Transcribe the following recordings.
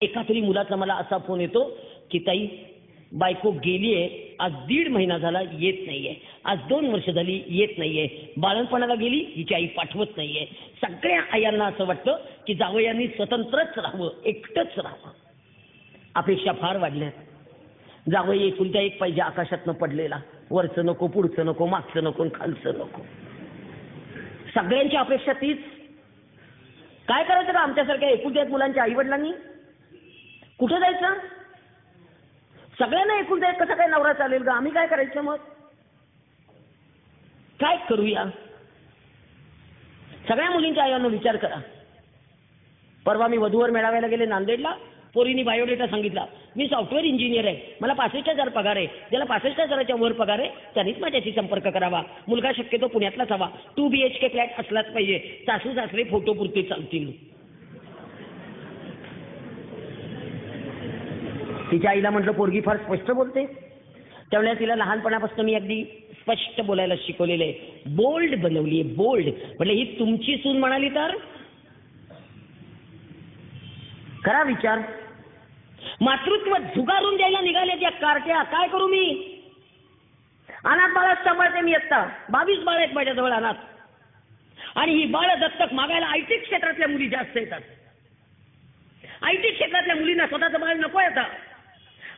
एका तरी मुलाचा मला असा फोन येतो की ताई बायको गेलीये, आज 1.5 महिना झाला येत नाहीये, आज 2 वर्ष झाली येत नाहीये, बाळणपणाला गेली, हिची आई पाठवत नाहीये. सगळ्या आयांना असं वाटतं की जावयांनी स्वतंत्रच राहावं, एकटंच राहावं. अपेक्षा फार वाढल्यात. जावई एकुलता एक पाहिजे आकाशातनं पडलेला, वरचं नको, पुढचं नको, मागचं नको, खालचं नको. सगळ्यांची अपेक्षा तीच. काय करायचं का आमच्यासारख्या एकुलत्या एक मुलांच्या आई वडिलांनी? कुठे जायचं? सगळ्यांना एकुलता एक कसा काय नवरा चालेल का? आम्ही काय करायचं मग? काय करूया? सगळ्या मुलींच्या आईंनो विचार करा. परवा मी वधूवर मेळाव्याला गेले नांदेडला. पोरीनी बायोडेटा सांगितला, मी सॉफ्टवेअर इंजिनियर आहे, मला 65,000 पगार आहे. ज्याला 65,000च्या वर पगार आहे त्यांनीच माझ्याशी संपर्क करावा. मुलगा शक्यतो पुण्यातलाच हवा, 2 BHK फ्लॅट असलाच पाहिजे, सासू सासरे फोटो पुरते चालतील. तिच्या आईला म्हटलं पोरगी फार स्पष्ट बोलते. त्यावेळेला तिला लहानपणापासून मी अगदी स्पष्ट बोलायला शिकवलेलं आहे, बोल्ड बनवली आहे, बोल्ड. म्हटलं ही तुमची सून म्हणाली तर करा विचार. मातृत्व झुगारून द्यायला निघाले त्या कारट्या. काय करू मी? अनाथ बाळात सांभाळते मी आता. 22 बाळ आहेत माझ्याजवळ अनाथ. आणि ही बाळ दत्तक मागायला IT क्षेत्रातल्या मुली जास्त येतात. IT क्षेत्रातल्या मुलींना स्वतःचं बाळ नकोय आता.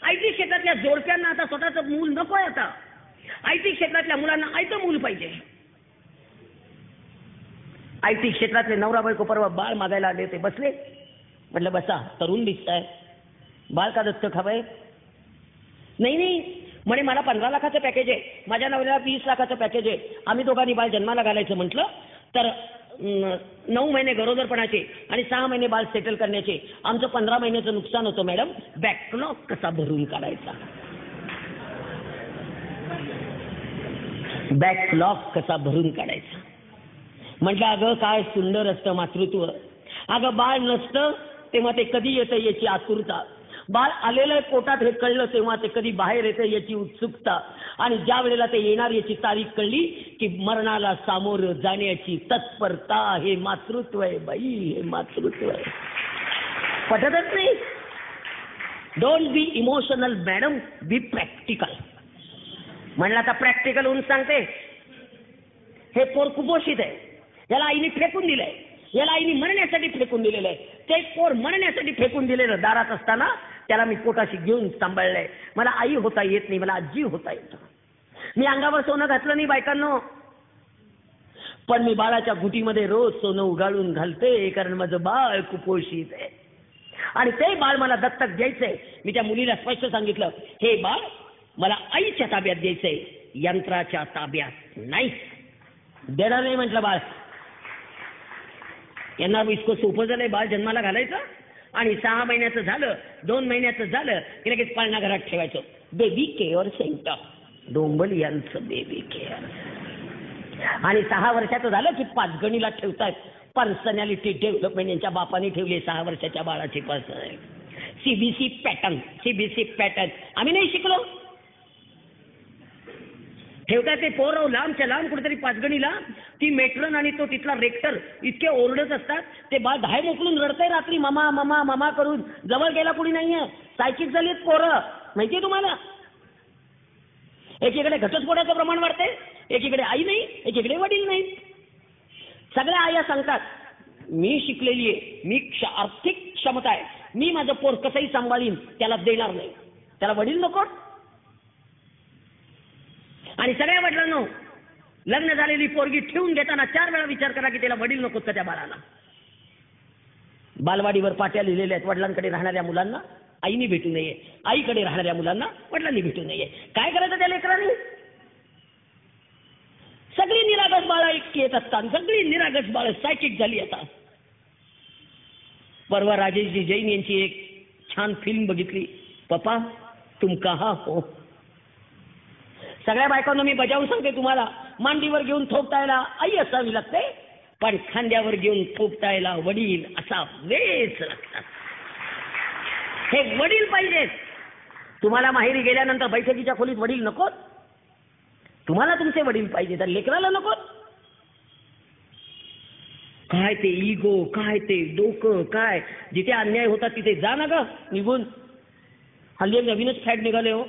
IT क्षेत्रातल्या जोडप्यांना आता स्वतःचं मूल नकोय आता. IT क्षेत्रातल्या मुलांना आयतं मूल पाहिजे. IT क्षेत्रातले नवरा बायको परवा बाळ मागायला आले होते, बसले. म्हटलं बसा, तरुण दिसताय, बाळ का दत्तक हवंय? नाही म्हणे मला 15 लाखाचं पॅकेज आहे, माझ्या नवऱ्याला 20 लाखाचं पॅकेज आहे, आम्ही दोघांनी बाळ जन्माला घालायचं म्हटलं तर 9 महिने गरोदरपणाचे आणि 6 महिने बाळ सेटल करण्याचे, आमचं 15 महिन्याचं नुकसान होतं मॅडम. बॅकलॉग कसा भरून काढायचा? बॅकलॉग कसा भरून काढायचा? म्हटलं अगं काय सुंदर असतं मातृत्व. अगं बाळ नसतं तेव्हा ते कधी येतं याची आतुरता, बाळ आलेलं पोटात हे कळलं तेव्हा ते कधी बाहेर येतं याची उत्सुकता, आणि ज्या वेळेला ते येणार याची तारीख कळली की मरणाला सामोरं जाण्याची तत्परता. हे मातृत्व आहे बाई, हे मातृत्व आहे. पटतच नाही. Don't be emotional madam, B practical. म्हणलं आता प्रॅक्टिकल होऊन सांगते. हे पोर कुपोषित आहे, याला आईने फेकून दिलंय, याला आईने मरण्यासाठी फेकून दिलेलं आहे. ते पोर मरण्यासाठी फेकून दिलेलं दारात असताना त्याला मी पोटाशी घेऊन सांभाळलंय. मला आई होता येत नाही, मला आजी होता येतं. मी अंगावर सोनं घातलं नाही बायकांनो, पण मी बाळाच्या गुटीमध्ये रोज सोनं उगाळून घालते, कारण माझं बाळ कुपोषित आहे आणि ते बाळ मला दत्तक द्यायचंय. मी त्या मुलीला स्पष्ट सांगितलं, हे बाळ मला आईच्या ताब्यात द्यायचंय, यंत्राच्या ताब्यात नाही. देणार नाही म्हटलं बाळ. यांना इतकं सोपं झालंय बाळ जन्माला घालायचं आणि 6 महिन्याचं झालं, 2 महिन्याचं झालं की लगेच पाळणा घरात ठेवायचं. बेबी केअर सेंटर, डोंबलियांचं बेबी केअर. आणि 6 वर्षाचं झालं की 5 गणीला ठेवतायत. पर्सनॅलिटी डेव्हलपमेंट यांच्या बापाने ठेवली 6 वर्षाच्या बाळाची पर्सनॅलिटी. CBC पॅटर्न आम्ही नाही शिकलो. ठेवतात ते पोरं लांबच्या लांब कुठेतरी 5 गणीला. ती मेट्रन आणि तो तिथला रेक्टर इतके ओरडत असतात, ते बाळ धाय मोकळून रडतंय रात्री ममा ममा ममा करून. जवळ गेला कुणी नाहीये, सायकिक झालीत पोरं. माहितीये तुम्हाला? एकीकडे घटस्फोटाचं प्रमाण वाढते, एकीकडे आई नाही, एकीकडे वडील नाही. सगळ्या आया सांगतात मी शिकलेली आहे, मी आर्थिक क्षमता आहे, मी माझं पोर कसंही सांभाळीन, त्याला देणार नाही. त्याला वडील नको. आणि सगळ्या वडिलांनो, लग्न झालेली पोरगी ठेवून घेताना 4 वेळा विचार करा की त्याला वडील नकोत का त्या बाळाला. बालवाडीवर पाट्या लिहिलेल्या आहेत, वडिलांकडे राहणाऱ्या मुलांना आईनी भेटू नये, आईकडे राहणाऱ्या मुलांना वडिलांनी भेटू नये. काय करायचं त्या लेकरांनी? सगळी निरागस बाळं एकटी येत असतात, सगळी निरागस बाळं सायकिक झाली आता. परवा राजेशजी जैन यांची एक छान फिल्म बघितली, पप्पा तुम कहा हो. सगळ्या बायकांना मी बजावून सांगते तुम्हाला, मांडीवर घेऊन थोपटायला आई असावी लागते, पण खांद्यावर घेऊन थोपटायला वडील असावेच लागतात. हे वडील पाहिजेत. तुम्हाला माहेरी गेल्यानंतर बैठकीच्या खोलीत वडील नकोत. तुम्हाला तुमचे वडील पाहिजे, तर लेकराला नकोत. काय ते इगो, काय ते डोकं, काय जिथे अन्याय होता तिथे जा ना ग निघून. हल्ली एक नवीनच फॅट निघाले हो.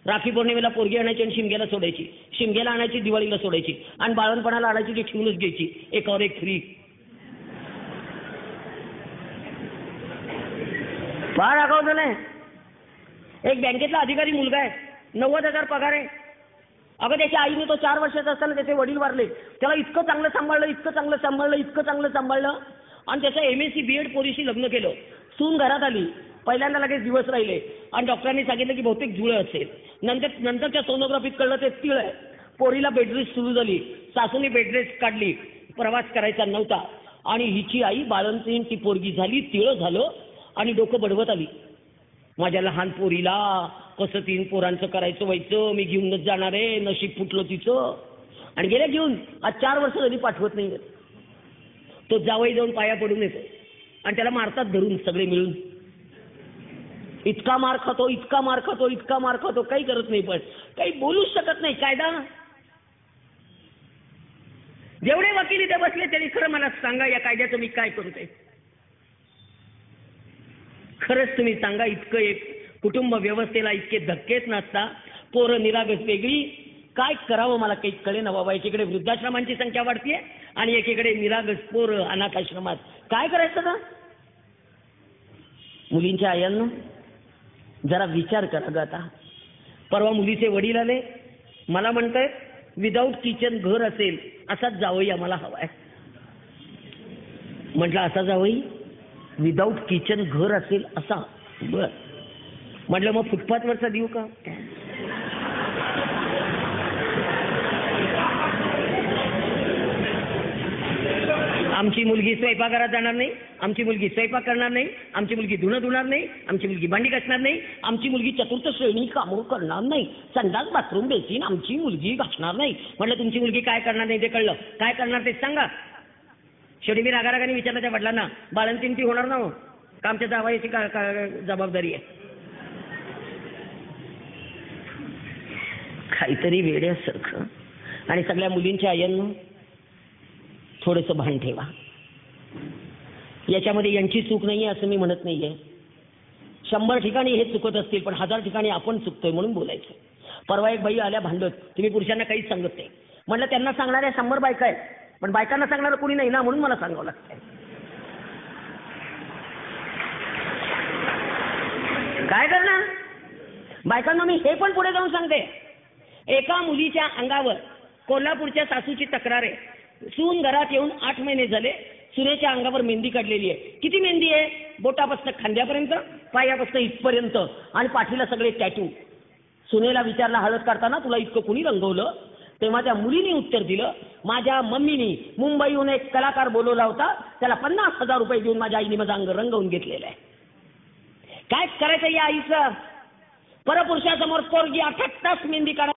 राखी पौर्णिमेला पोरगी आणायची आणि शिमग्याला सोडायची, शिमग्याला आणायची दिवाळीला सोडायची, आणि बाळणपणाला आणायची ती ठेवूनच घ्यायची, एकावर एक फ्री. फार आगाऊ नाही. एक बँकेतला अधिकारी मुलगा आहे, 90,000 पगार आहे. अगं त्याच्या आईने तो 4 वर्षाचा असताना त्याचे वडील वारले, त्याला इतकं चांगलं सांभाळलं, इतकं चांगलं सांभाळलं, इतकं चांगलं सांभाळलं, आणि त्याचं MSc BEd पोरीशी लग्न केलं. सून घरात आली, पहिल्यांदा लगेच दिवस राहिले आणि डॉक्टरांनी सांगितलं की बहुतेक जुळं असेल. नंतरच्या सोनोग्राफीत कळलं ते तिळ आहे. पोरीला बेडरेस्ट सुरू झाली, सासूने बेडरेस्ट काढली, प्रवास करायचा नव्हता, आणि हिची आई बाळंतीण ती पोरगी झाली, तिळ झालं, आणि डोकं बडवत आली. माझ्या लहान पोरीला कसं 3 पोरांचं करायचं व्हायचं, मी घेऊनच जाणार आहे, नशीब फुटलं तिचं. आणि गेल्या घेऊन आज 4 वर्ष झाली पाठवत नाही. तो जावई जाऊन पाया पडून येतो आणि त्याला मारतात धरून सगळे मिळून. इतका मार खातो, इतका मार खातो, इतका मार खातो, काही करत नाही, पण काही बोलूच शकत नाही. कायदा जेवढे वकील इथे बसले त्यांनी खरं मला सांगा, या कायद्याचं मी काय करू ते खरंच तुम्ही सांगा. इतकं एक कुटुंब व्यवस्थेला इतके धक्केच नसता, पोरं निरागस वेगळी, काय करावं मला काही कळे ना बाबा. एकीकडे वृद्धाश्रमांची संख्या वाढतीये आणि एकीकडे निरागस पोरं अनाथ आश्रमात. काय करायचं का? मुलींच्या आयांना जरा विचार करा ग. आता परवा मुलीचे वडील आले, मला म्हणतायत विदाऊट किचन घर असेल असाच जावई आम्हाला हवाय. म्हटलं असा जावई विदाऊट किचन घर असेल असा? बर. म्हटलं मग फुटपाथवरचा देऊ का? आमची मुलगी स्वयंपाकघरात जाणार नाही, आमची मुलगी स्वयंपाक करणार नाही, आमची मुलगी धुणं धुणार नाही, आमची मुलगी भांडी घासणार नाही, आमची मुलगी चतुर्थ श्रेणी कामं करणार नाही, संडास बाथरूम बेसिन आमची मुलगी घासणार नाही. म्हटलं तुमची मुलगी काय करणार नाही ते कळलं, काय करणार ते सांगा. शेवटी मी रागारागाने विचारलं त्या वडिलांना, बाळंतीण ती होणार ना हो का? आमच्या जावयाची जबाबदारी आहे. काहीतरी वेड्यासारखं. आणि सगळ्या मुलींच्या आयांना थोडंसं भान ठेवा. याच्यामध्ये यांची चूक नाहीये असं मी म्हणत नाहीये. 100 ठिकाणी हे चुकत असतील, पण 1000 ठिकाणी आपण चुकतोय म्हणून बोलायचं. परवा एक बाई आल्या भांडत, तुम्ही पुरुषांना काहीच सांगत नाही. म्हटलं त्यांना सांगणाऱ्या 100 बायका आहेत, पण बायकांना सांगणारं कोणी नाही ना, म्हणून मला सांगावं लागतंय. काय करणार बायकांना? मी हे पण पुढे जाऊन सांगते. एका मुलीच्या अंगावर कोल्हापूरच्या सासूची तक्रार आहे. सून घरात येऊन 8 महिने झाले, सुनेच्या अंगावर मेहंदी काढलेली आहे. किती मेहंदी आहे? बोटापासून खांद्यापर्यंत, पायापासून इथपर्यंत, आणि पाठीला सगळे टॅटू. सुनेला विचारला हळद काढताना तुला इतकं कुणी रंगवलं? तेव्हा त्या मुलीने उत्तर दिलं, माझ्या मम्मीनी मुंबईहून एक कलाकार बोलवला होता, त्याला 50,000 रुपये देऊन माझ्या आईने माझं अंग रंगवून घेतलेलं आहे. काय करायचं या आईचं? परपुरुषासमोर पोरगी 8 तास मेहंदी काढा.